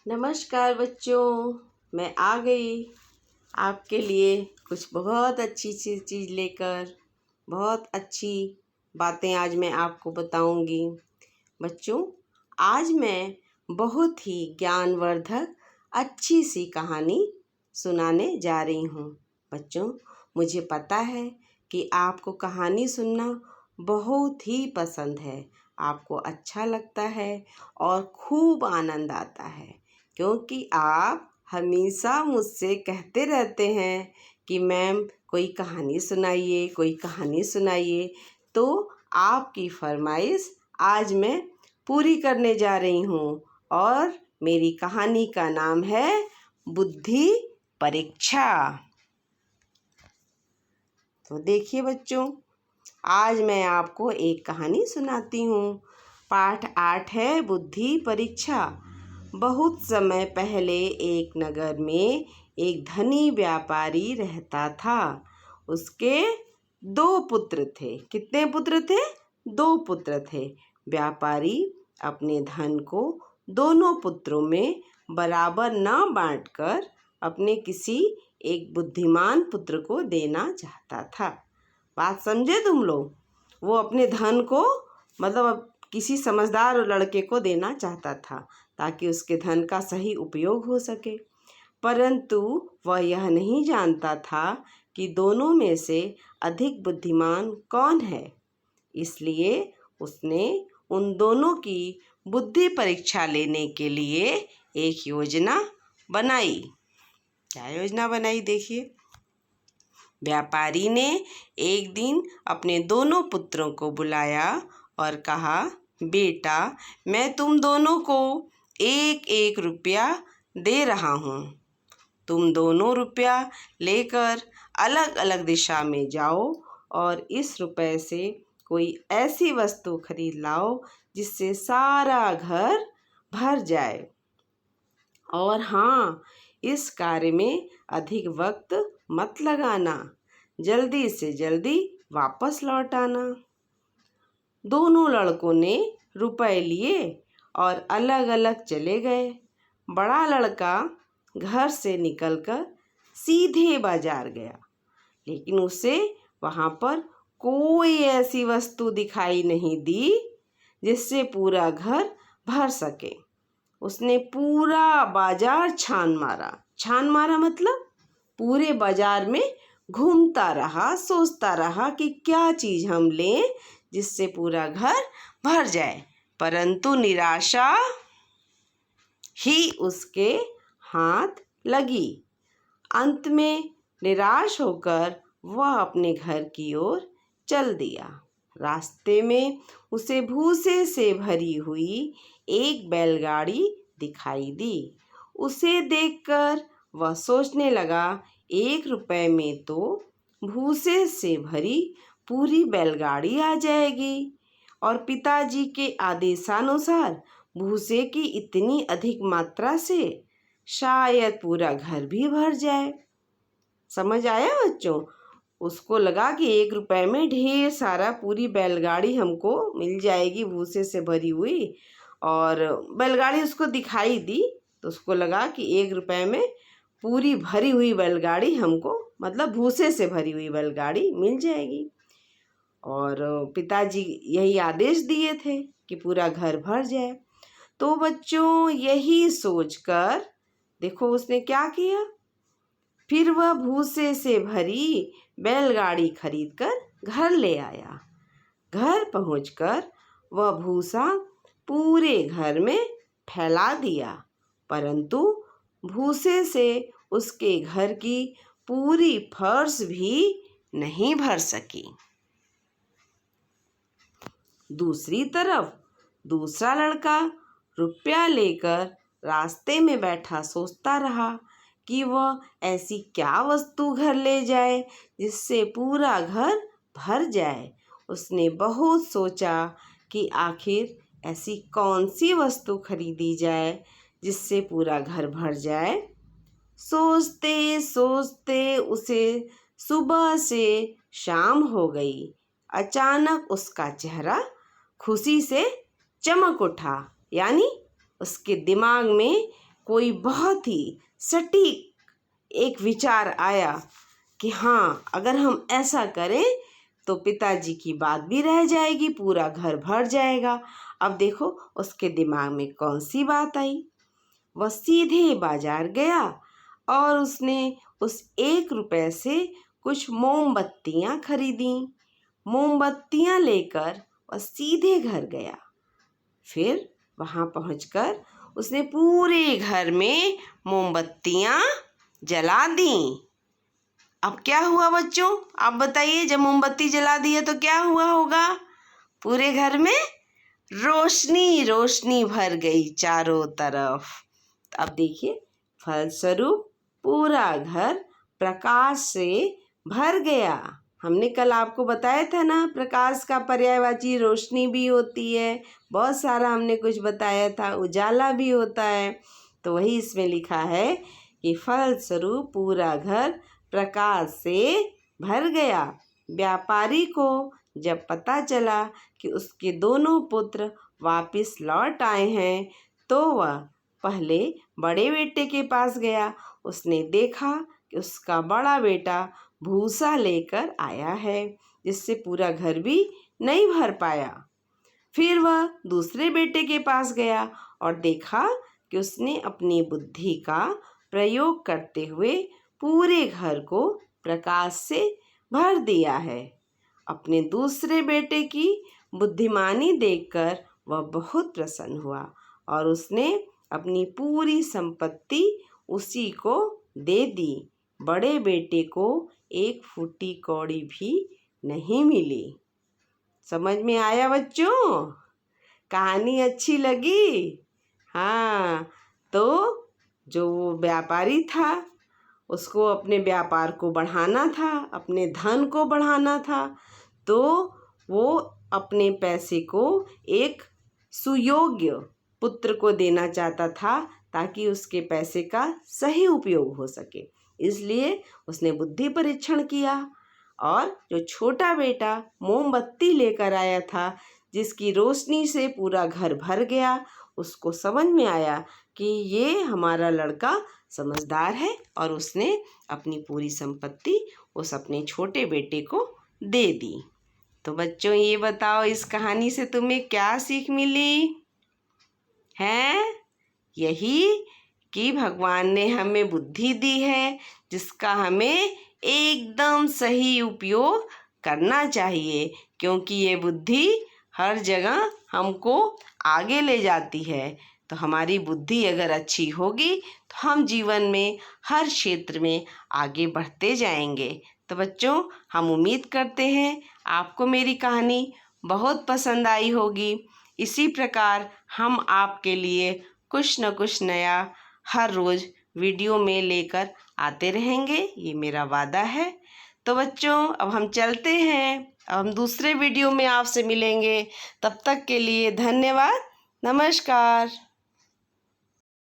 नमस्कार बच्चों, मैं आ गई आपके लिए कुछ बहुत अच्छी चीज़ लेकर। बहुत अच्छी बातें आज मैं आपको बताऊंगी। बच्चों, आज मैं बहुत ही ज्ञानवर्धक अच्छी सी कहानी सुनाने जा रही हूँ। बच्चों, मुझे पता है कि आपको कहानी सुनना बहुत ही पसंद है, आपको अच्छा लगता है और खूब आनंद आता है, क्योंकि आप हमेशा मुझसे कहते रहते हैं कि मैम कोई कहानी सुनाइए, कोई कहानी सुनाइए। तो आपकी फरमाइश आज मैं पूरी करने जा रही हूँ और मेरी कहानी का नाम है बुद्धि परीक्षा। तो देखिए बच्चों, आज मैं आपको एक कहानी सुनाती हूँ। पाठ 8 है बुद्धि परीक्षा। बहुत समय पहले एक नगर में एक धनी व्यापारी रहता था। उसके 2 पुत्र थे। कितने पुत्र थे? 2 पुत्र थे। व्यापारी अपने धन को दोनों पुत्रों में बराबर न बांटकर अपने किसी एक बुद्धिमान पुत्र को देना चाहता था। बात समझे तुम लोग? वो अपने धन को मतलब किसी समझदार लड़के को देना चाहता था ताकि उसके धन का सही उपयोग हो सके, परंतु वह यह नहीं जानता था कि दोनों में से अधिक बुद्धिमान कौन है। इसलिए उसने उन दोनों की बुद्धि परीक्षा लेने के लिए एक योजना बनाई। क्या योजना बनाई? देखिए, व्यापारी ने एक दिन अपने दोनों पुत्रों को बुलाया और कहा, बेटा, मैं तुम दोनों को 1-1 रुपया दे रहा हूँ। तुम दोनों रुपया लेकर अलग अलग दिशा में जाओ और इस रुपए से कोई ऐसी वस्तु खरीद लाओ जिससे सारा घर भर जाए। और हाँ, इस कार्य में अधिक वक्त मत लगाना, जल्दी से जल्दी वापस लौट आना। दोनों लड़कों ने रुपए लिए और अलग अलग चले गए। बड़ा लड़का घर से निकलकर सीधे बाजार गया, लेकिन उसे वहाँ पर कोई ऐसी वस्तु दिखाई नहीं दी जिससे पूरा घर भर सके। उसने पूरा बाजार छान मारा मतलब पूरे बाजार में घूमता रहा, सोचता रहा कि क्या चीज़ हम लें जिससे पूरा घर भर जाए, परंतु निराशा ही उसके हाथ लगी। अंत में निराश होकर वह अपने घर की ओर चल दिया। रास्ते में उसे भूसे से भरी हुई एक बैलगाड़ी दिखाई दी। उसे देखकर वह सोचने लगा, 1 रुपए में तो भूसे से भरी पूरी बैलगाड़ी आ जाएगी और पिताजी के आदेशानुसार भूसे की इतनी अधिक मात्रा से शायद पूरा घर भी भर जाए। समझ आया बच्चों? उसको लगा कि 1 रुपए में ढेर सारा पूरी बैलगाड़ी हमको मिल जाएगी भूसे से भरी हुई, और बैलगाड़ी उसको दिखाई दी तो उसको लगा कि 1 रुपए में पूरी भरी हुई बैलगाड़ी हमको मतलब भूसे से भरी हुई बैलगाड़ी मिल जाएगी। और पिताजी यही आदेश दिए थे कि पूरा घर भर जाए। तो बच्चों, यही सोचकर देखो उसने क्या किया। फिर वह भूसे से भरी बैलगाड़ी खरीदकर घर ले आया। घर पहुंचकर वह भूसा पूरे घर में फैला दिया, परंतु भूसे से उसके घर की पूरी फर्श भी नहीं भर सकी। दूसरी तरफ दूसरा लड़का रुपया लेकर रास्ते में बैठा सोचता रहा कि वह ऐसी क्या वस्तु घर ले जाए जिससे पूरा घर भर जाए। उसने बहुत सोचा कि आखिर ऐसी कौन सी वस्तु खरीदी जाए जिससे पूरा घर भर जाए। सोचते सोचते उसे सुबह से शाम हो गई। अचानक उसका चेहरा खुशी से चमक उठा, यानी उसके दिमाग में कोई बहुत ही सटीक एक विचार आया कि हाँ, अगर हम ऐसा करें तो पिताजी की बात भी रह जाएगी, पूरा घर भर जाएगा। अब देखो उसके दिमाग में कौन सी बात आई। वह सीधे बाजार गया और उसने उस 1 रुपए से कुछ मोमबत्तियाँ खरीदी। मोमबत्तियाँ लेकर वह सीधे घर गया। फिर वहाँ पहुँचकर उसने पूरे घर में मोमबत्तियाँ जला दी। अब क्या हुआ बच्चों, आप बताइए। जब मोमबत्ती जला दी है तो क्या हुआ होगा? पूरे घर में रोशनी रोशनी भर गई चारों तरफ। अब देखिए, फलस्वरूप पूरा घर प्रकाश से भर गया। हमने कल आपको बताया था ना, प्रकाश का पर्यायवाची रोशनी भी होती है। बहुत सारा हमने कुछ बताया था, उजाला भी होता है। तो वही इसमें लिखा है कि फलस्वरूप पूरा घर प्रकाश से भर गया। व्यापारी को जब पता चला कि उसके दोनों पुत्र वापस लौट आए हैं तो वह पहले बड़े बेटे के पास गया। उसने देखा कि उसका बड़ा बेटा भूसा लेकर आया है, जिससे पूरा घर भी नहीं भर पाया। फिर वह दूसरे बेटे के पास गया और देखा कि उसने अपनी बुद्धि का प्रयोग करते हुए पूरे घर को प्रकाश से भर दिया है। अपने दूसरे बेटे की बुद्धिमानी देखकर वह बहुत प्रसन्न हुआ और उसने अपनी पूरी संपत्ति उसी को दे दी। बड़े बेटे को 1 फूटी कौड़ी भी नहीं मिली। समझ में आया बच्चों? कहानी अच्छी लगी? हाँ, तो जो वो व्यापारी था उसको अपने व्यापार को बढ़ाना था, अपने धन को बढ़ाना था, तो वो अपने पैसे को एक सुयोग्य पुत्र को देना चाहता था ताकि उसके पैसे का सही उपयोग हो सके। इसलिए उसने बुद्धि परीक्षण किया और जो छोटा बेटा मोमबत्ती लेकर आया था, जिसकी रोशनी से पूरा घर भर गया, उसको समझ में आया कि ये हमारा लड़का समझदार है और उसने अपनी पूरी संपत्ति उस अपने छोटे बेटे को दे दी। तो बच्चों, ये बताओ, इस कहानी से तुम्हें क्या सीख मिली है? यही कि भगवान ने हमें बुद्धि दी है, जिसका हमें एकदम सही उपयोग करना चाहिए, क्योंकि ये बुद्धि हर जगह हमको आगे ले जाती है। तो हमारी बुद्धि अगर अच्छी होगी तो हम जीवन में हर क्षेत्र में आगे बढ़ते जाएंगे। तो बच्चों, हम उम्मीद करते हैं आपको मेरी कहानी बहुत पसंद आई होगी। इसी प्रकार हम आपके लिए कुछ न कुछ नया हर रोज़ वीडियो में लेकर आते रहेंगे, ये मेरा वादा है। तो बच्चों, अब हम चलते हैं। अब हम दूसरे वीडियो में आपसे मिलेंगे। तब तक के लिए धन्यवाद। नमस्कार।